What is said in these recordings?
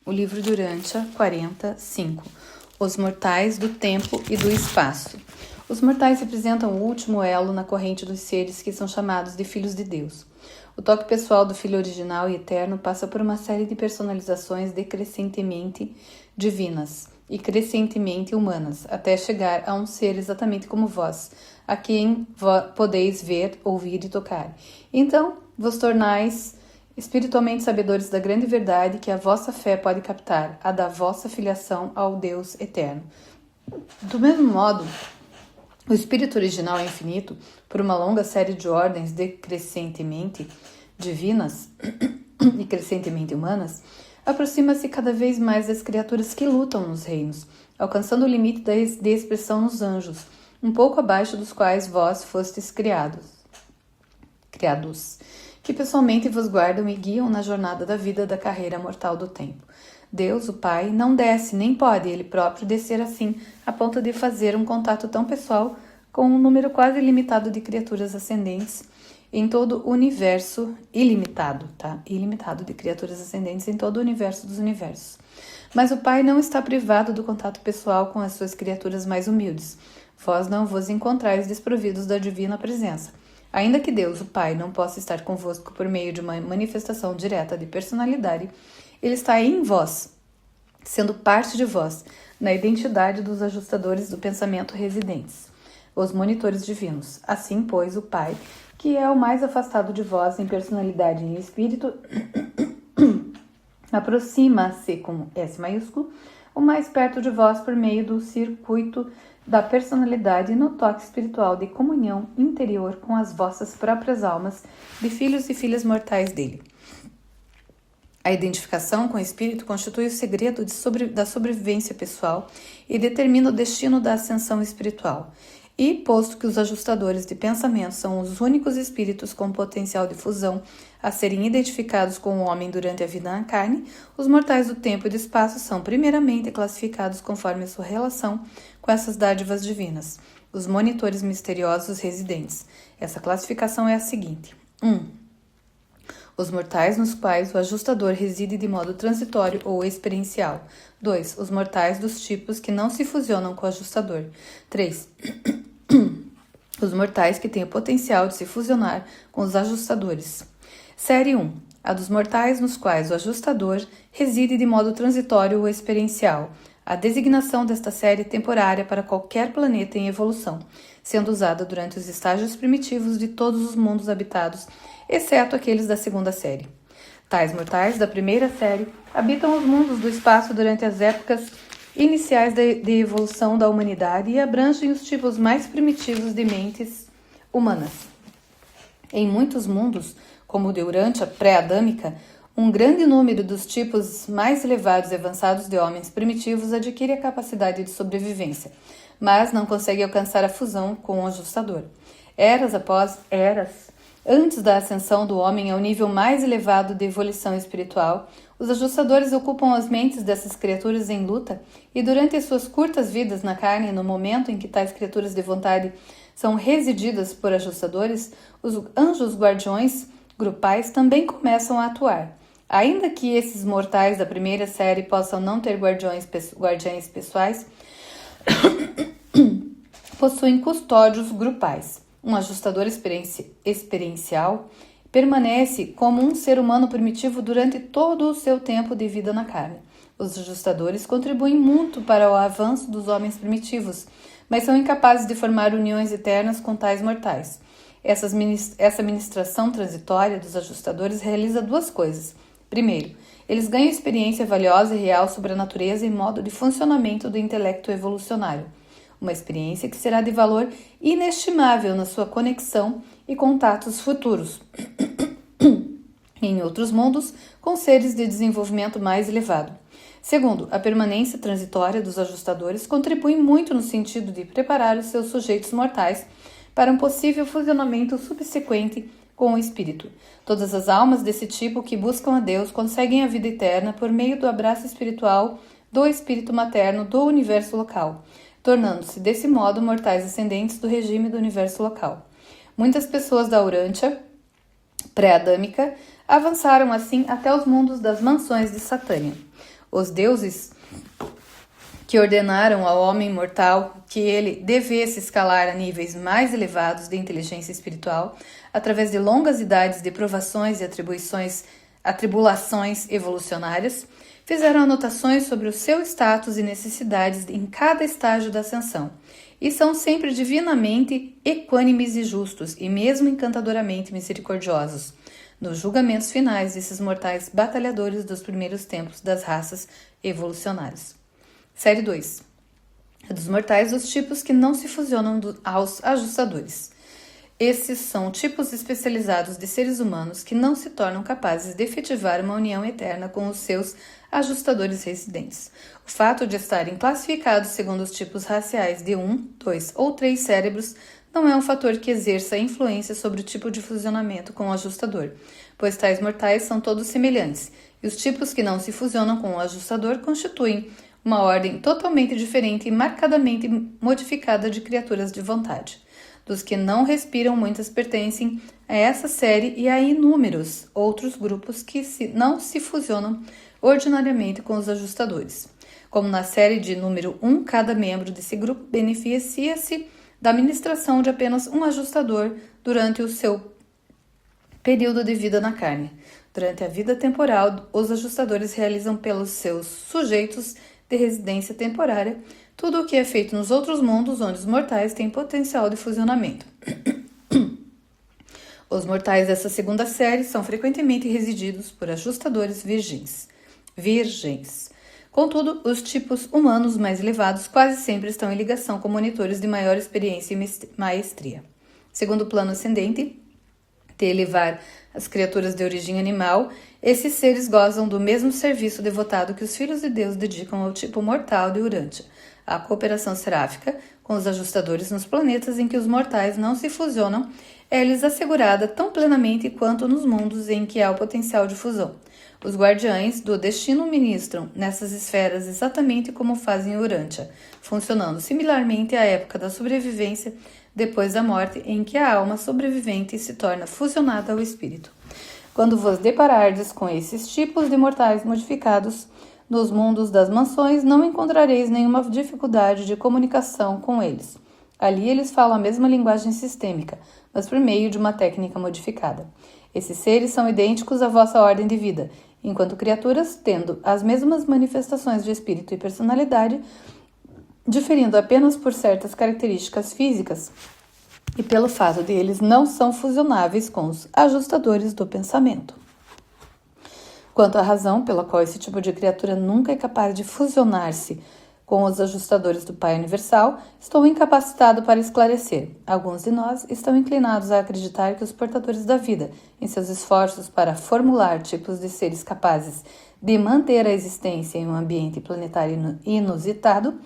O livro de Urântia, 45. Os mortais do tempo e do espaço. Os mortais representam o último elo na corrente dos seres que são chamados de filhos de Deus. O toque pessoal do Filho original e eterno passa por uma série de personalizações decrescentemente divinas e crescentemente humanas, até chegar a um ser exatamente como vós, a quem podeis ver, ouvir e tocar. Então, vos tornais espiritualmente sabedores da grande verdade que a vossa fé pode captar, a da vossa filiação ao Deus eterno. Do mesmo modo, o espírito original é infinito, por uma longa série de ordens decrescentemente divinas e crescentemente humanas, aproxima-se cada vez mais das criaturas que lutam nos reinos, alcançando o limite de expressão nos anjos, um pouco abaixo dos quais vós fostes criados, que pessoalmente vos guardam e guiam na jornada da vida da carreira mortal do tempo. Deus, o Pai, não desce, nem pode ele próprio descer assim, a ponto de fazer um contato tão pessoal com um número quase ilimitado de criaturas ascendentes em todo o universo, ilimitado de criaturas ascendentes em todo o universo dos universos. Mas o Pai não está privado do contato pessoal com as suas criaturas mais humildes. Vós não vos encontrais desprovidos da divina presença. Ainda que Deus, o Pai, não possa estar convosco por meio de uma manifestação direta de personalidade, Ele está em vós, sendo parte de vós, na identidade dos ajustadores do pensamento residentes, os monitores divinos. Assim, pois, o Pai, que é o mais afastado de vós em personalidade e em espírito, aproxima-se com S maiúsculo, o mais perto de vós por meio do circuito da personalidade no toque espiritual de comunhão interior com as vossas próprias almas de filhos e filhas mortais dele. A identificação com o espírito constitui o segredo da sobrevivência pessoal e determina o destino da ascensão espiritual. E, posto que os ajustadores de pensamento são os únicos espíritos com potencial de fusão a serem identificados com o homem durante a vida na carne, os mortais do tempo e do espaço são primeiramente classificados conforme a sua relação com essas dádivas divinas, os monitores misteriosos residentes. Essa classificação é a seguinte: 1. Os mortais nos quais o ajustador reside de modo transitório ou experiencial. 2. Os mortais dos tipos que não se fusionam com o ajustador. 3. Os mortais que têm o potencial de se fusionar com os ajustadores. Série 1. A dos mortais nos quais o ajustador reside de modo transitório ou experiencial. A designação desta série é temporária para qualquer planeta em evolução, sendo usada durante os estágios primitivos de todos os mundos habitados, exceto aqueles da segunda série. Tais mortais da primeira série habitam os mundos do espaço durante as épocas iniciais de evolução da humanidade e abrangem os tipos mais primitivos de mentes humanas. Em muitos mundos, como o de Urântia pré-adâmica, um grande número dos tipos mais elevados e avançados de homens primitivos adquire a capacidade de sobrevivência, mas não consegue alcançar a fusão com o ajustador. Eras após eras, antes da ascensão do homem ao nível mais elevado de evolução espiritual, os ajustadores ocupam as mentes dessas criaturas em luta e durante as suas curtas vidas na carne, no momento em que tais criaturas de vontade são resididas por ajustadores, os anjos guardiões grupais também começam a atuar. Ainda que esses mortais da primeira série possam não ter guardiães pessoais, possuem custódios grupais. Um ajustador experiencial permanece como um ser humano primitivo durante todo o seu tempo de vida na carne. Os ajustadores contribuem muito para o avanço dos homens primitivos, mas são incapazes de formar uniões eternas com tais mortais. Essa ministração transitória dos ajustadores realiza duas coisas. Primeiro, eles ganham experiência valiosa e real sobre a natureza e modo de funcionamento do intelecto evolucionário. Uma experiência que será de valor inestimável na sua conexão e contatos futuros em outros mundos com seres de desenvolvimento mais elevado. Segundo, a permanência transitória dos ajustadores contribui muito no sentido de preparar os seus sujeitos mortais para um possível fusionamento subsequente com o espírito. Todas as almas desse tipo que buscam a Deus conseguem a vida eterna por meio do abraço espiritual do espírito materno do universo local, tornando-se desse modo mortais ascendentes do regime do universo local. Muitas pessoas da Urântia pré-adâmica avançaram assim até os mundos das mansões de Satânia. Os deuses que ordenaram ao homem mortal que ele devesse escalar a níveis mais elevados de inteligência espiritual, através de longas idades de provações e atribulações evolucionárias, fizeram anotações sobre o seu status e necessidades em cada estágio da ascensão, e são sempre divinamente equânimes e justos, e mesmo encantadoramente misericordiosos, nos julgamentos finais desses mortais batalhadores dos primeiros tempos das raças evolucionárias. Série 2. A dos mortais dos tipos que não se fusionam aos ajustadores. Esses são tipos especializados de seres humanos que não se tornam capazes de efetivar uma união eterna com os seus ajustadores residentes. O fato de estarem classificados segundo os tipos raciais de 1, 2 ou 3 cérebros não é um fator que exerça influência sobre o tipo de fusionamento com o ajustador, pois tais mortais são todos semelhantes, e os tipos que não se fusionam com o ajustador constituem uma ordem totalmente diferente e marcadamente modificada de criaturas de vontade. Dos que não respiram, muitas pertencem a essa série e há inúmeros outros grupos que não se fusionam ordinariamente com os ajustadores. Como na série de número 1, cada membro desse grupo beneficia-se da administração de apenas um ajustador durante o seu período de vida na carne. Durante a vida temporal, os ajustadores realizam pelos seus sujeitos de residência temporária tudo o que é feito nos outros mundos onde os mortais têm potencial de fusionamento. Os mortais dessa segunda série são frequentemente resididos por ajustadores virgens. Contudo, os tipos humanos mais elevados quase sempre estão em ligação com monitores de maior experiência e maestria. Segundo o plano ascendente, de elevar as criaturas de origem animal, esses seres gozam do mesmo serviço devotado que os filhos de Deus dedicam ao tipo mortal de Urântia, a cooperação seráfica com os ajustadores nos planetas em que os mortais não se fusionam é-lhes assegurada tão plenamente quanto nos mundos em que há o potencial de fusão. Os guardiães do destino ministram nessas esferas exatamente como fazem em Urântia, funcionando similarmente à época da sobrevivência depois da morte, em que a alma sobrevivente se torna fusionada ao espírito. Quando vos deparardes com esses tipos de mortais modificados nos mundos das mansões, não encontrareis nenhuma dificuldade de comunicação com eles. Ali eles falam a mesma linguagem sistêmica, mas por meio de uma técnica modificada. Esses seres são idênticos à vossa ordem de vida, enquanto criaturas tendo as mesmas manifestações de espírito e personalidade, diferindo apenas por certas características físicas e pelo fato de eles não são fusionáveis com os ajustadores do pensamento. Quanto à razão pela qual esse tipo de criatura nunca é capaz de fusionar-se com os ajustadores do Pai Universal, estou incapacitado para esclarecer. Alguns de nós estão inclinados a acreditar que os portadores da vida, em seus esforços para formular tipos de seres capazes de manter a existência em um ambiente planetário inusitado,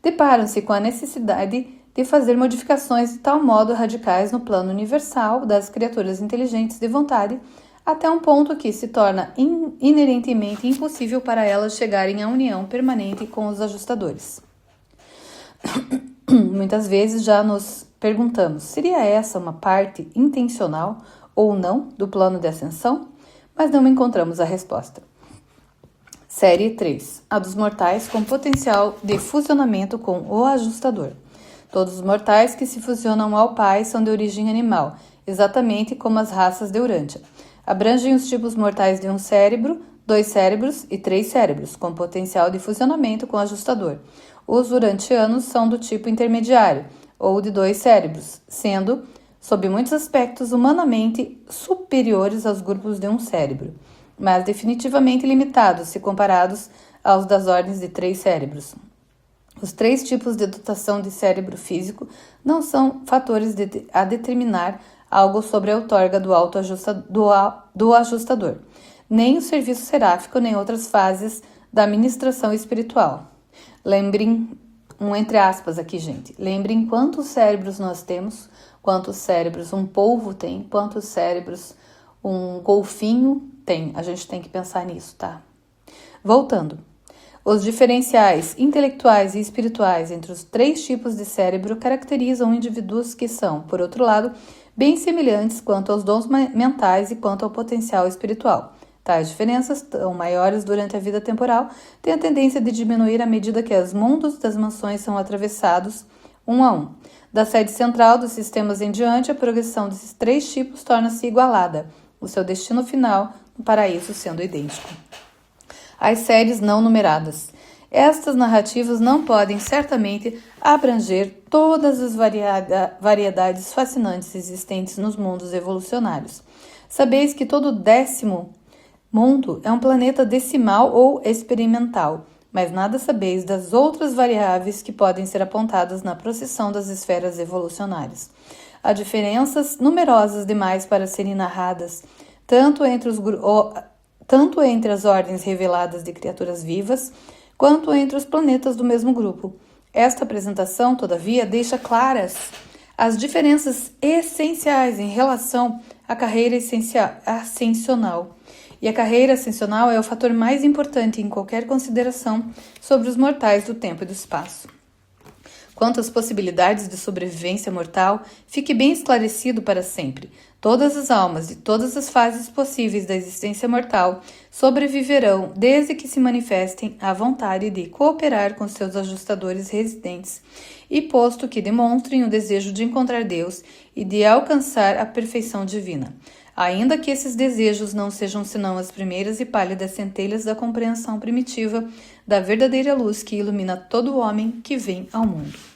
deparam-se com a necessidade de fazer modificações de tal modo radicais no plano universal das criaturas inteligentes de vontade, até um ponto que se torna inerentemente impossível para elas chegarem à união permanente com os ajustadores. Muitas vezes já nos perguntamos, seria essa uma parte intencional ou não do plano de ascensão? Mas não encontramos a resposta. Série 3. A dos mortais com potencial de fusionamento com o ajustador. Todos os mortais que se fusionam ao Pai são de origem animal, exatamente como as raças de Urântia. Abrangem os tipos mortais de 1 cérebro, 2 cérebros e 3 cérebros, com potencial de fusionamento com o ajustador. Os urantianos são do tipo intermediário, ou de 2 cérebros, sendo, sob muitos aspectos, humanamente superiores aos grupos de 1 cérebro, mas definitivamente limitados se comparados aos das ordens de 3 cérebros. Os 3 tipos de dotação de cérebro físico não são fatores a determinar algo sobre a outorga do ajustador, nem o serviço seráfico, nem outras fases da administração espiritual. Lembrem, entre aspas aqui, gente, lembrem quantos cérebros nós temos, quantos cérebros um polvo tem, quantos cérebros um golfinho tem. A gente tem que pensar nisso, tá? Voltando. Os diferenciais intelectuais e espirituais entre os 3 tipos de cérebro caracterizam indivíduos que são, por outro lado, bem semelhantes quanto aos dons mentais e quanto ao potencial espiritual. Tais diferenças, tão maiores durante a vida temporal, têm a tendência de diminuir à medida que os mundos das mansões são atravessados um a um. Da sede central dos sistemas em diante, a progressão desses três tipos torna-se igualada, o seu destino final, no paraíso, sendo idêntico. As séries não numeradas. Estas narrativas não podem certamente abranger todas as variedades fascinantes existentes nos mundos evolucionários. Sabeis que todo 10º mundo é um planeta decimal ou experimental, mas nada sabeis das outras variáveis que podem ser apontadas na procissão das esferas evolucionárias. Há diferenças numerosas demais para serem narradas, tanto entre as ordens reveladas de criaturas vivas, quanto entre os planetas do mesmo grupo. Esta apresentação, todavia, deixa claras as diferenças essenciais em relação à carreira ascensional. E a carreira ascensional é o fator mais importante em qualquer consideração sobre os mortais do tempo e do espaço. Quanto às possibilidades de sobrevivência mortal, fique bem esclarecido para sempre. Todas as almas de todas as fases possíveis da existência mortal sobreviverão desde que se manifestem a vontade de cooperar com seus ajustadores residentes e posto que demonstrem o desejo de encontrar Deus e de alcançar a perfeição divina, ainda que esses desejos não sejam senão as primeiras e pálidas centelhas da compreensão primitiva da verdadeira luz que ilumina todo homem que vem ao mundo.